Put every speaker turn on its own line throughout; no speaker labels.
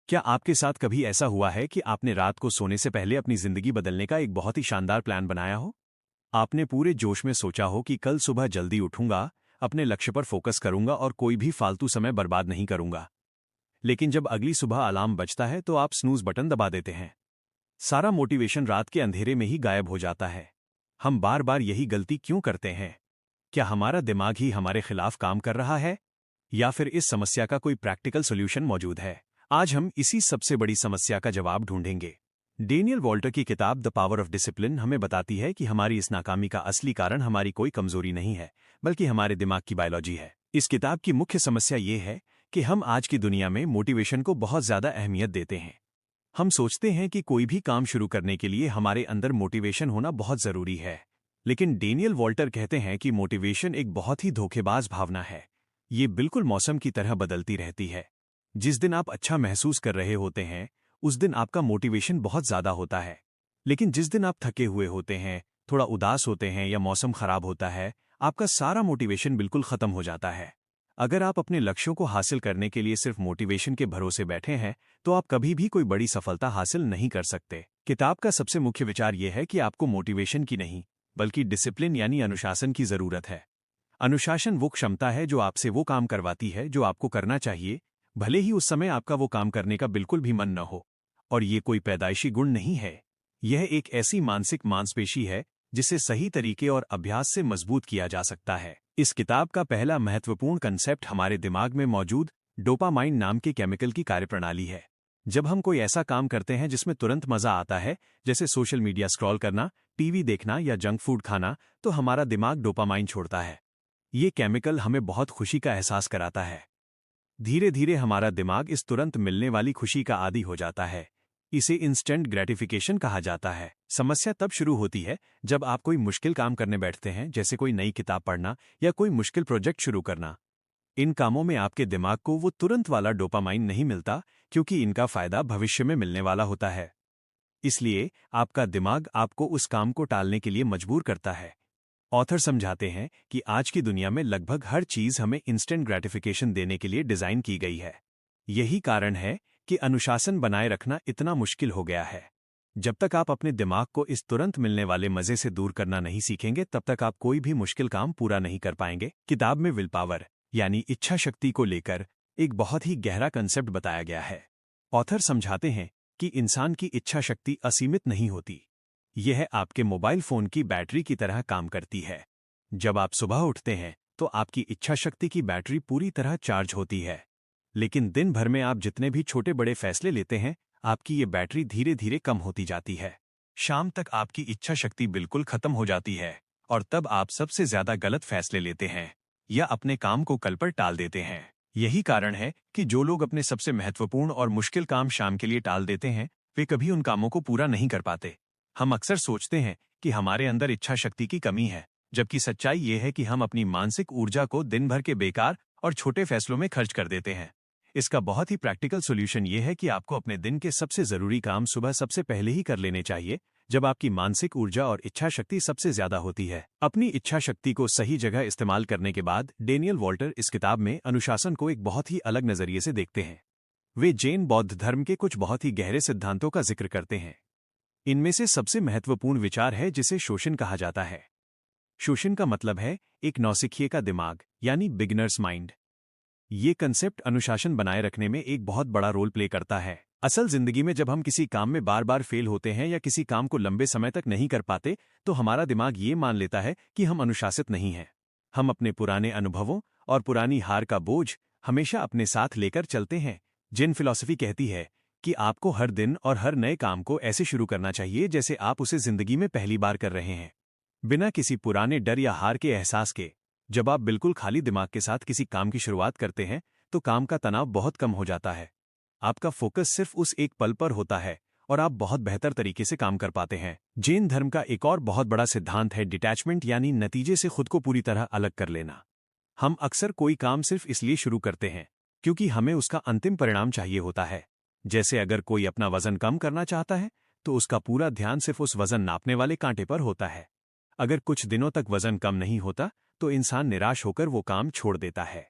क्या आपके साथ कभी ऐसा हुआ है कि आपने रात को सोने से पहले अपनी जिंदगी बदलने का एक बहुत ही शानदार प्लान बनाया हो? आपने पूरे जोश में सोचा हो कि कल सुबह जल्दी उठूंगा, अपने लक्ष्य पर फोकस करूंगा और कोई भी फालतू समय बर्बाद नहीं करूंगा। लेकिन जब अगली सुबह अलार्म बजता है तो आप स्नूज बटन दबा देते हैं। सारा मोटिवेशन रात के अंधेरे में ही गायब हो जाता है। हम बार बार यही गलती क्यों करते हैं? क्या हमारा दिमाग ही हमारे खिलाफ काम कर रहा है, या फिर इस समस्या का कोई प्रैक्टिकल सॉल्यूशन मौजूद है? आज हम इसी सबसे बड़ी समस्या का जवाब ढूंढेंगे। डेनियल वॉल्टर की किताब द पावर ऑफ डिसिप्लिन हमें बताती है कि हमारी इस नाकामी का असली कारण हमारी कोई कमजोरी नहीं है, बल्कि हमारे दिमाग की बायोलॉजी है। इस किताब की मुख्य समस्या ये है कि हम आज की दुनिया में मोटिवेशन को बहुत ज्यादा अहमियत देते हैं। हम सोचते हैं कि कोई भी काम शुरू करने के लिए हमारे अंदर मोटिवेशन होना बहुत जरूरी है। लेकिन डेनियल वॉल्टर कहते हैं कि मोटिवेशन एक बहुत ही धोखेबाज भावना है। ये बिल्कुल मौसम की तरह बदलती रहती है। जिस दिन आप अच्छा महसूस कर रहे होते हैं, उस दिन आपका मोटिवेशन बहुत ज्यादा होता है। लेकिन जिस दिन आप थके हुए होते हैं, थोड़ा उदास होते हैं या मौसम खराब होता है, आपका सारा मोटिवेशन बिल्कुल खत्म हो जाता है। अगर आप अपने लक्ष्यों को हासिल करने के लिए सिर्फ मोटिवेशन के भरोसे बैठे हैं, तो आप कभी भी कोई बड़ी सफलता हासिल नहीं कर सकते। किताब का सबसे मुख्य विचार यह है कि आपको मोटिवेशन की नहीं, बल्कि डिसिप्लिन यानी अनुशासन की जरूरत है। अनुशासन वो क्षमता है जो आपसे वो काम करवाती है जो आपको करना चाहिए, भले ही उस समय आपका वो काम करने का बिल्कुल भी मन न हो। और ये कोई पैदाइशी गुण नहीं है। यह एक ऐसी मानसिक मांसपेशी है जिसे सही तरीके और अभ्यास से मजबूत किया जा सकता है। इस किताब का पहला महत्वपूर्ण कंसेप्ट हमारे दिमाग में मौजूद डोपामाइन नाम के केमिकल की कार्यप्रणाली है। जब हम कोई ऐसा काम करते हैं जिसमें तुरंत मजा आता है, जैसे सोशल मीडिया स्क्रॉल करना, टीवी देखना या जंक फूड खाना, तो हमारा दिमाग डोपामाइन छोड़ता है। ये केमिकल हमें बहुत खुशी का एहसास कराता है। धीरे धीरे हमारा दिमाग इस तुरंत मिलने वाली खुशी का आदी हो जाता है। इसे इंस्टेंट ग्रेटिफिकेशन कहा जाता है। समस्या तब शुरू होती है जब आप कोई मुश्किल काम करने बैठते हैं, जैसे कोई नई किताब पढ़ना या कोई मुश्किल प्रोजेक्ट शुरू करना। इन कामों में आपके दिमाग को वो तुरंत वाला डोपामाइन नहीं मिलता, क्योंकि इनका फायदा भविष्य में मिलने वाला होता है। इसलिए आपका दिमाग आपको उस काम को टालने के लिए मजबूर करता है। ऑथर समझाते हैं कि आज की दुनिया में लगभग हर चीज हमें इंस्टेंट ग्रेटिफिकेशन देने के लिए डिजाइन की गई है। यही कारण है कि अनुशासन बनाए रखना इतना मुश्किल हो गया है। जब तक आप अपने दिमाग को इस तुरंत मिलने वाले मजे से दूर करना नहीं सीखेंगे, तब तक आप कोई भी मुश्किल काम पूरा नहीं कर पाएंगे। किताब में विल पावर यानी इच्छा शक्ति को लेकर एक बहुत ही गहरा कंसेप्ट बताया गया है। ऑथर समझाते हैं कि इंसान की इच्छा शक्ति असीमित नहीं होती। यह आपके मोबाइल फोन की बैटरी की तरह काम करती है। जब आप सुबह उठते हैं तो आपकी इच्छा शक्ति की बैटरी पूरी तरह चार्ज होती है। लेकिन दिन भर में आप जितने भी छोटे बड़े फैसले लेते हैं, आपकी ये बैटरी धीरे धीरे कम होती जाती है। शाम तक आपकी इच्छा शक्ति बिल्कुल खत्म हो जाती है, और तब आप सबसे ज्यादा गलत फैसले लेते हैं या अपने काम को कल पर टाल देते हैं। यही कारण है कि जो लोग अपने सबसे महत्वपूर्ण और मुश्किल काम शाम के लिए टाल देते हैं, वे कभी उन कामों को पूरा नहीं कर पाते। हम अक्सर सोचते हैं कि हमारे अंदर इच्छा शक्ति की कमी है, जबकि सच्चाई ये है कि हम अपनी मानसिक ऊर्जा को दिन भर के बेकार और छोटे फैसलों में खर्च कर देते हैं। इसका बहुत ही प्रैक्टिकल सॉल्यूशन ये है कि आपको अपने दिन के सबसे जरूरी काम सुबह सबसे पहले ही कर लेने चाहिए, जब आपकी मानसिक ऊर्जा और इच्छा शक्ति सबसे ज्यादा होती है। अपनी इच्छा शक्ति को सही जगह इस्तेमाल करने के बाद डेनियल वॉल्टर इस किताब में अनुशासन को एक बहुत ही अलग नजरिए से देखते हैं। वे जैन बौद्ध धर्म के कुछ बहुत ही गहरे सिद्धांतों का जिक्र करते हैं। इनमें से सबसे महत्वपूर्ण विचार है जिसे शोषण कहा जाता है। शोषण का मतलब है एक नौसिखिए का दिमाग, यानी बिगिनर्स माइंड। ये कंसेप्ट अनुशासन बनाए रखने में एक बहुत बड़ा रोल प्ले करता है। असल जिंदगी में जब हम किसी काम में बार बार फेल होते हैं या किसी काम को लंबे समय तक नहीं कर पाते, तो हमारा दिमाग ये मान लेता है कि हम अनुशासित नहीं हैं। हम अपने पुराने अनुभवों और पुरानी हार का बोझ हमेशा अपने साथ लेकर चलते हैं। जिन फिलॉसफी कहती है कि आपको हर दिन और हर नए काम को ऐसे शुरू करना चाहिए जैसे आप उसे जिंदगी में पहली बार कर रहे हैं, बिना किसी पुराने डर या हार के एहसास के। जब आप बिल्कुल खाली दिमाग के साथ किसी काम की शुरुआत करते हैं, तो काम का तनाव बहुत कम हो जाता है। आपका फोकस सिर्फ उस एक पल पर होता है और आप बहुत बेहतर तरीके से काम कर पाते हैं। जैन धर्म का एक और बहुत बड़ा सिद्धांत है डिटैचमेंट, यानी नतीजे से खुद को पूरी तरह अलग कर लेना। हम अक्सर कोई काम सिर्फ इसलिए शुरू करते हैं क्योंकि हमें उसका अंतिम परिणाम चाहिए होता है। जैसे अगर कोई अपना वजन कम करना चाहता है, तो उसका पूरा ध्यान सिर्फ उस वजन नापने वाले कांटे पर होता है। अगर कुछ दिनों तक वजन कम नहीं होता, तो इंसान निराश होकर वो काम छोड़ देता है।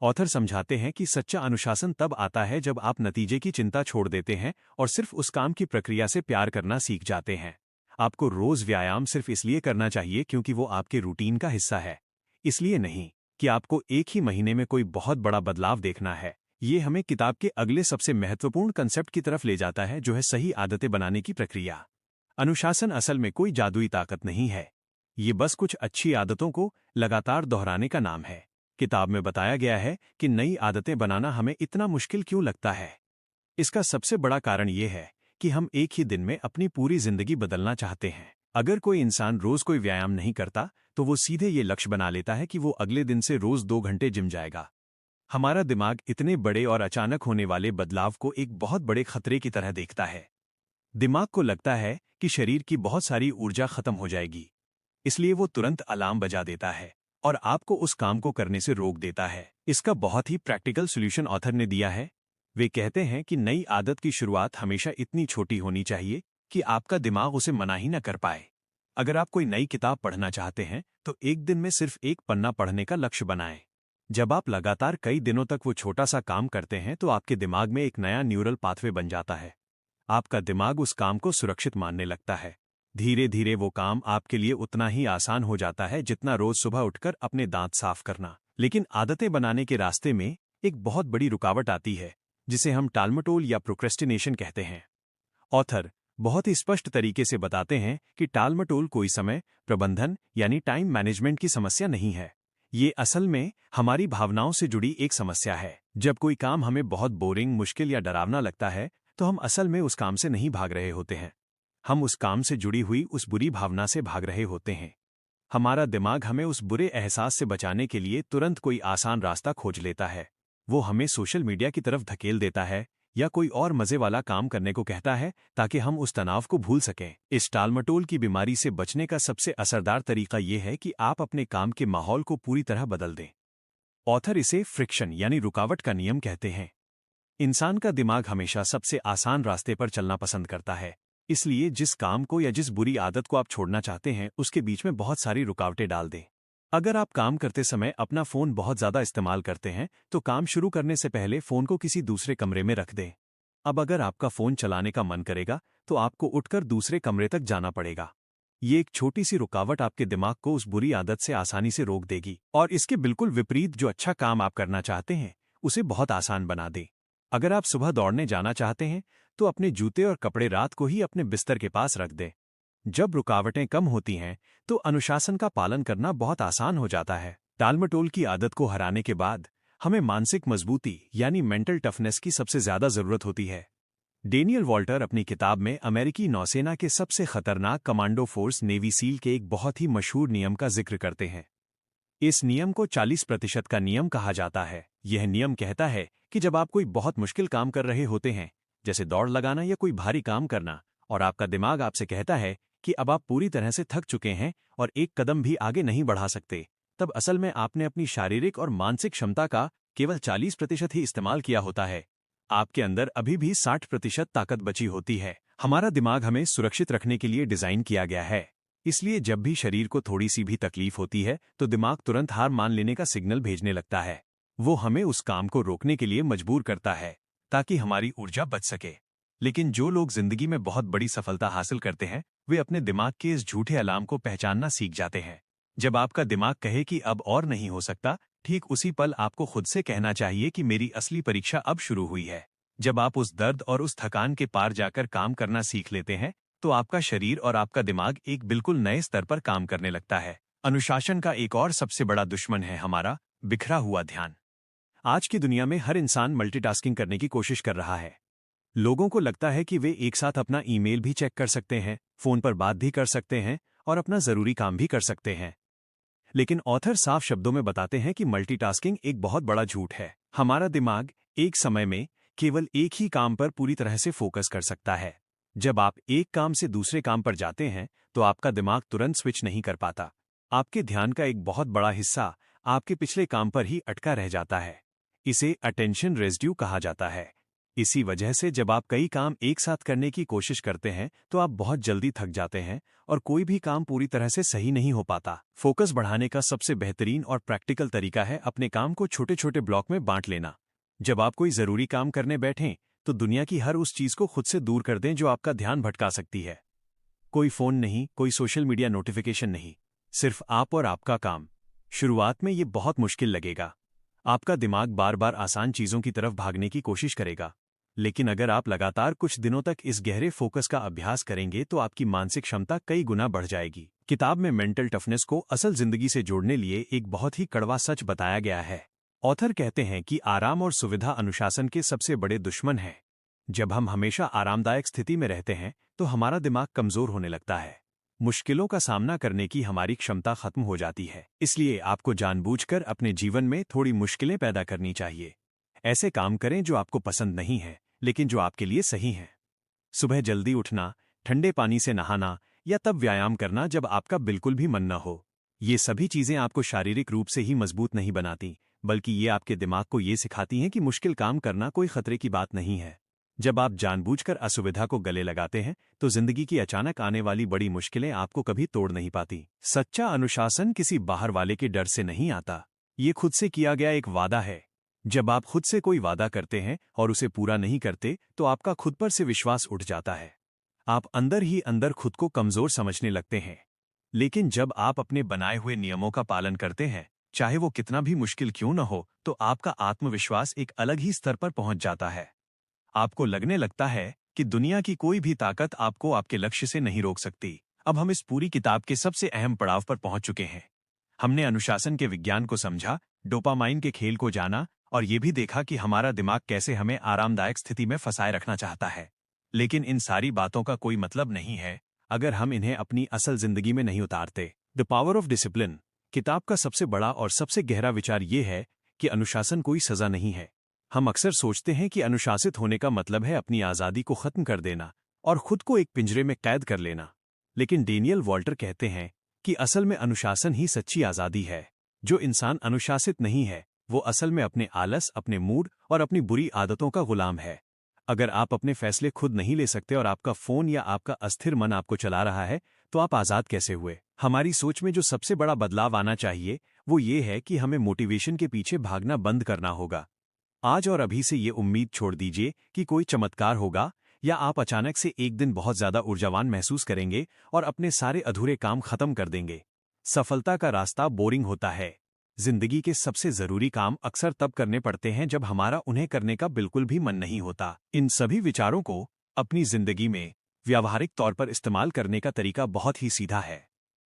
ऑथर समझाते हैं कि सच्चा अनुशासन तब आता है जब आप नतीजे की चिंता छोड़ देते हैं और सिर्फ उस काम की प्रक्रिया से प्यार करना सीख जाते हैं। आपको रोज व्यायाम सिर्फ इसलिए करना चाहिए क्योंकि वो आपके रूटीन का हिस्सा है, इसलिए नहीं कि आपको एक ही महीने में कोई बहुत बड़ा बदलाव देखना है। ये हमें किताब के अगले सबसे महत्वपूर्ण कंसेप्ट की तरफ ले जाता है, जो है सही आदतें बनाने की प्रक्रिया। अनुशासन असल में कोई जादुई ताकत नहीं है, ये बस कुछ अच्छी आदतों को लगातार दोहराने का नाम है। किताब में बताया गया है कि नई आदतें बनाना हमें इतना मुश्किल क्यों लगता है। इसका सबसे बड़ा कारण ये है कि हम एक ही दिन में अपनी पूरी जिंदगी बदलना चाहते हैं। अगर कोई इंसान रोज कोई व्यायाम नहीं करता तो वो सीधे ये लक्ष्य बना लेता है कि वो अगले दिन से रोज 2 घंटे जिम जाएगा। हमारा दिमाग इतने बड़े और अचानक होने वाले बदलाव को एक बहुत बड़े खतरे की तरह देखता है। दिमाग को लगता है कि शरीर की बहुत सारी ऊर्जा खत्म हो जाएगी, इसलिए वो तुरंत अलार्म बजा देता है और आपको उस काम को करने से रोक देता है। इसका बहुत ही प्रैक्टिकल सॉल्यूशन ऑथर ने दिया है। वे कहते हैं कि नई आदत की शुरुआत हमेशा इतनी छोटी होनी चाहिए कि आपका दिमाग उसे मना ही न कर पाए। अगर आप कोई नई किताब पढ़ना चाहते हैं तो एक दिन में सिर्फ एक पन्ना पढ़ने का लक्ष्य बनाएं। जब आप लगातार कई दिनों तक वो छोटा सा काम करते हैं तो आपके दिमाग में एक नया न्यूरल पाथवे बन जाता है। आपका दिमाग उस काम को सुरक्षित मानने लगता है। धीरे धीरे वो काम आपके लिए उतना ही आसान हो जाता है जितना रोज सुबह उठकर अपने दांत साफ करना। लेकिन आदतें बनाने के रास्ते में एक बहुत बड़ी रुकावट आती है, जिसे हम टालमटोल या प्रोक्रेस्टिनेशन कहते हैं। ऑथर बहुत ही स्पष्ट तरीके से बताते हैं कि टालमटोल कोई समय प्रबंधन यानी टाइम मैनेजमेंट की समस्या नहीं है। ये असल में हमारी भावनाओं से जुड़ी एक समस्या है। जब कोई काम हमें बहुत बोरिंग, मुश्किल या डरावना लगता है तो हम असल में उस काम से नहीं भाग रहे होते हैं, हम उस काम से जुड़ी हुई उस बुरी भावना से भाग रहे होते हैं। हमारा दिमाग हमें उस बुरे एहसास से बचाने के लिए तुरंत कोई आसान रास्ता खोज लेता है। वो हमें सोशल मीडिया की तरफ धकेल देता है या कोई और मजे वाला काम करने को कहता है ताकि हम उस तनाव को भूल सकें। इस टालमटोल की बीमारी से बचने का सबसे असरदार तरीका यह है कि आप अपने काम के माहौल को पूरी तरह बदल दें। ऑथर इसे फ्रिक्शन यानी रुकावट का नियम कहते हैं। इंसान का दिमाग हमेशा सबसे आसान रास्ते पर चलना पसंद करता है, इसलिए जिस काम को या जिस बुरी आदत को आप छोड़ना चाहते हैं उसके बीच में बहुत सारी रुकावटें डाल दें। अगर आप काम करते समय अपना फोन बहुत ज्यादा इस्तेमाल करते हैं तो काम शुरू करने से पहले फोन को किसी दूसरे कमरे में रख दें। अब अगर आपका फोन चलाने का मन करेगा तो आपको उठकर दूसरे कमरे तक जाना पड़ेगा। ये एक छोटी सी रुकावट आपके दिमाग को उस बुरी आदत से आसानी से रोक देगी और इसके बिल्कुल विपरीत जो अच्छा काम आप करना चाहते हैं उसे बहुत आसान बना दे। अगर आप सुबह दौड़ने जाना चाहते हैं तो अपने जूते और कपड़े रात को ही अपने बिस्तर के पास रख दें। जब रुकावटें कम होती हैं तो अनुशासन का पालन करना बहुत आसान हो जाता है। टालमटोल की आदत को हराने के बाद हमें मानसिक मजबूती यानी मेंटल टफनेस की सबसे ज्यादा जरूरत होती है। डेनियल वॉल्टर अपनी किताब में अमेरिकी नौसेना के सबसे खतरनाक कमांडो फोर्स नेवी सील के एक बहुत ही मशहूर नियम का जिक्र करते हैं। इस नियम को 40% का नियम कहा जाता है। यह नियम कहता है कि जब आप कोई बहुत मुश्किल काम कर रहे होते हैं, जैसे दौड़ लगाना या कोई भारी काम करना, और आपका दिमाग आपसे कहता है कि अब आप पूरी तरह से थक चुके हैं और एक कदम भी आगे नहीं बढ़ा सकते, तब असल में आपने अपनी शारीरिक और मानसिक क्षमता का केवल 40% ही इस्तेमाल किया होता है। आपके अंदर अभी भी 60% ताकत बची होती है। हमारा दिमाग हमें सुरक्षित रखने के लिए डिजाइन किया गया है, इसलिए जब भी शरीर को थोड़ी सी भी तकलीफ होती है तो दिमाग तुरंत हार मान लेने का सिग्नल भेजने लगता है। वो हमें उस काम को रोकने के लिए मजबूर करता है ताकि हमारी ऊर्जा बच सके। लेकिन जो लोग जिंदगी में बहुत बड़ी सफलता हासिल करते हैं वे अपने दिमाग के इस झूठे अलार्म को पहचानना सीख जाते हैं। जब आपका दिमाग कहे कि अब और नहीं हो सकता, ठीक उसी पल आपको खुद से कहना चाहिए कि मेरी असली परीक्षा अब शुरू हुई है। जब आप उस दर्द और उस थकान के पार जाकर काम करना सीख लेते हैं तो आपका शरीर और आपका दिमाग एक बिल्कुल नए स्तर पर काम करने लगता है। अनुशासन का एक और सबसे बड़ा दुश्मन है हमारा बिखरा हुआ ध्यान। आज की दुनिया में हर इंसान मल्टीटास्किंग करने की कोशिश कर रहा है। लोगों को लगता है कि वे एक साथ अपना ईमेल भी चेक कर सकते हैं, फोन पर बात भी कर सकते हैं और अपना जरूरी काम भी कर सकते हैं। लेकिन ऑथर साफ शब्दों में बताते हैं कि मल्टीटास्किंग एक बहुत बड़ा झूठ है। हमारा दिमाग एक समय में केवल एक ही काम पर पूरी तरह से फोकस कर सकता है। जब आप एक काम से दूसरे काम पर जाते हैं तो आपका दिमाग तुरंत स्विच नहीं कर पाता। आपके ध्यान का एक बहुत बड़ा हिस्सा आपके पिछले काम पर ही अटका रह जाता है। इसे अटेंशन रेजिड्यू कहा जाता है। इसी वजह से जब आप कई काम एक साथ करने की कोशिश करते हैं तो आप बहुत जल्दी थक जाते हैं और कोई भी काम पूरी तरह से सही नहीं हो पाता। फोकस बढ़ाने का सबसे बेहतरीन और प्रैक्टिकल तरीका है अपने काम को छोटे छोटे ब्लॉक में बांट लेना। जब आप कोई जरूरी काम करने बैठें तो दुनिया की हर उस चीज को खुद से दूर कर दें जो आपका ध्यान भटका सकती है। कोई फोन नहीं, कोई सोशल मीडिया नोटिफिकेशन नहीं, सिर्फ आप और आपका काम। शुरुआत में ये बहुत मुश्किल लगेगा। आपका दिमाग बार बार आसान चीजों की तरफ भागने की कोशिश करेगा, लेकिन अगर आप लगातार कुछ दिनों तक इस गहरे फोकस का अभ्यास करेंगे तो आपकी मानसिक क्षमता कई गुना बढ़ जाएगी। किताब में मेंटल टफनेस को असल जिंदगी से जोड़ने लिए एक बहुत ही कड़वा सच बताया गया है। ऑथर कहते हैं कि आराम और सुविधा अनुशासन के सबसे बड़े दुश्मन हैं। जब हम हमेशा आरामदायक स्थिति में रहते हैं तो हमारा दिमाग कमजोर होने लगता है। मुश्किलों का सामना करने की हमारी क्षमता खत्म हो जाती है। इसलिए आपको जानबूझकर अपने जीवन में थोड़ी मुश्किलें पैदा करनी चाहिए। ऐसे काम करें जो आपको पसंद नहीं है लेकिन जो आपके लिए सही हैं। सुबह जल्दी उठना, ठंडे पानी से नहाना या तब व्यायाम करना जब आपका बिल्कुल भी मन न हो। ये सभी चीजें आपको शारीरिक रूप से ही मजबूत नहीं बनाती, बल्कि ये आपके दिमाग को ये सिखाती हैं कि मुश्किल काम करना कोई खतरे की बात नहीं है। जब आप जानबूझकर असुविधा को गले लगाते हैं तो जिंदगी की अचानक आने वाली बड़ी मुश्किलें आपको कभी तोड़ नहीं पाती। सच्चा अनुशासन किसी बाहर वाले के डर से नहीं आता, ये खुद से किया गया एक वादा है। जब आप खुद से कोई वादा करते हैं और उसे पूरा नहीं करते तो आपका खुद पर से विश्वास उठ जाता है। आप अंदर ही अंदर खुद को कमजोर समझने लगते हैं। लेकिन जब आप अपने बनाए हुए नियमों का पालन करते हैं, चाहे वो कितना भी मुश्किल क्यों न हो, तो आपका आत्मविश्वास एक अलग ही स्तर पर पहुंच जाता है। आपको लगने लगता है कि दुनिया की कोई भी ताकत आपको आपके लक्ष्य से नहीं रोक सकती। अब हम इस पूरी किताब के सबसे अहम पड़ाव पर पहुंच चुके हैं। हमने अनुशासन के विज्ञान को समझा, डोपामाइन के खेल को जाना और ये भी देखा कि हमारा दिमाग कैसे हमें आरामदायक स्थिति में फंसाए रखना चाहता है। लेकिन इन सारी बातों का कोई मतलब नहीं है अगर हम इन्हें अपनी असल जिंदगी में नहीं उतारते। द पावर ऑफ डिसिप्लिन किताब का सबसे बड़ा और सबसे गहरा विचार ये है कि अनुशासन कोई सजा नहीं है। हम अक्सर सोचते हैं कि अनुशासित होने का मतलब है अपनी आज़ादी को खत्म कर देना और खुद को एक पिंजरे में कैद कर लेना। लेकिन डेनियल वॉल्टर कहते हैं कि असल में अनुशासन ही सच्ची आज़ादी है। जो इंसान अनुशासित नहीं है वो असल में अपने आलस, अपने मूड और अपनी बुरी आदतों का गुलाम है। अगर आप अपने फैसले खुद नहीं ले सकते और आपका फोन या आपका अस्थिर मन आपको चला रहा है तो आप आज़ाद कैसे हुए? हमारी सोच में जो सबसे बड़ा बदलाव आना चाहिए वो ये है कि हमें मोटिवेशन के पीछे भागना बंद करना होगा। आज और अभी से ये उम्मीद छोड़ दीजिए कि कोई चमत्कार होगा या आप अचानक से एक दिन बहुत ज्यादा ऊर्जावान महसूस करेंगे और अपने सारे अधूरे काम खत्म कर देंगे। सफलता का रास्ता बोरिंग होता है। जिंदगी के सबसे जरूरी काम अक्सर तब करने पड़ते हैं जब हमारा उन्हें करने का बिल्कुल भी मन नहीं होता। इन सभी विचारों को अपनी जिंदगी में व्यावहारिक तौर पर इस्तेमाल करने का तरीका बहुत ही सीधा है।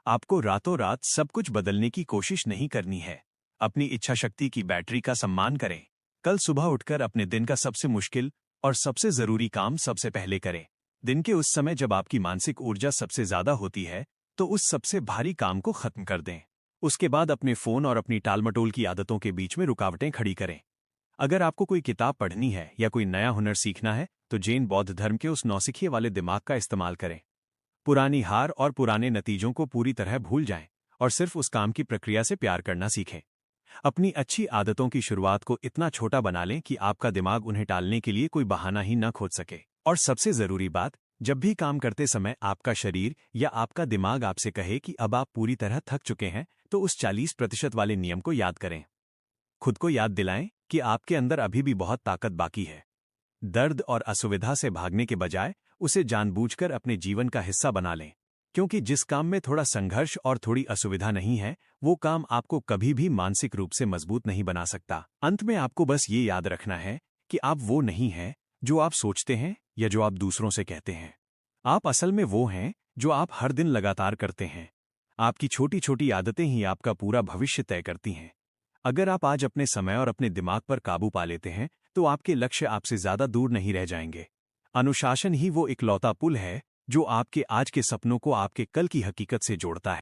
आपको रातों रात सब कुछ बदलने की कोशिश नहीं करनी है। अपनी इच्छा शक्ति की बैटरी का सम्मान करें। कल सुबह उठकर अपने दिन का सबसे मुश्किल और सबसे जरूरी काम सबसे पहले करें। दिन के उस समय जब आपकी मानसिक ऊर्जा सबसे ज्यादा होती है तो उस सबसे भारी काम को खत्म कर दें। उसके बाद अपने फोन और अपनी टालमटोल की आदतों के बीच में रुकावटें खड़ी करें। अगर आपको कोई किताब पढ़नी है या कोई नया हुनर सीखना है तो जैन बौद्ध धर्म के उस नौसिखिए वाले दिमाग का इस्तेमाल करें। पुरानी हार और पुराने नतीजों को पूरी तरह भूल जाएं और सिर्फ उस काम की प्रक्रिया से प्यार करना सीखें। अपनी अच्छी आदतों की शुरुआत को इतना छोटा बना लें कि आपका दिमाग उन्हें टालने के लिए कोई बहाना ही न खोज सके। और सबसे जरूरी बात, जब भी काम करते समय आपका शरीर या आपका दिमाग आपसे कहे कि अब आप पूरी तरह थक चुके हैं तो उस 40% वाले नियम को याद करें। खुद को याद दिलाएं कि आपके अंदर अभी भी बहुत ताकत बाकी है। दर्द और असुविधा से भागने के बजाय उसे जानबूझकर अपने जीवन का हिस्सा बना लें, क्योंकि जिस काम में थोड़ा संघर्ष और थोड़ी असुविधा नहीं है वो काम आपको कभी भी मानसिक रूप से मजबूत नहीं बना सकता। अंत में आपको बस ये याद रखना है कि आप वो नहीं हैं जो आप सोचते हैं या जो आप दूसरों से कहते हैं। आप असल में वो हैं जो आप हर दिन लगातार करते हैं। आपकी छोटी छोटी आदतें ही आपका पूरा भविष्य तय करती हैं। अगर आप आज अपने समय और अपने दिमाग पर काबू पा लेते हैं तो आपके लक्ष्य आपसे ज्यादा दूर नहीं रह जाएंगे। अनुशासन ही वो इकलौता पुल है जो आपके आज के सपनों को आपके कल की हकीकत से जोड़ता है।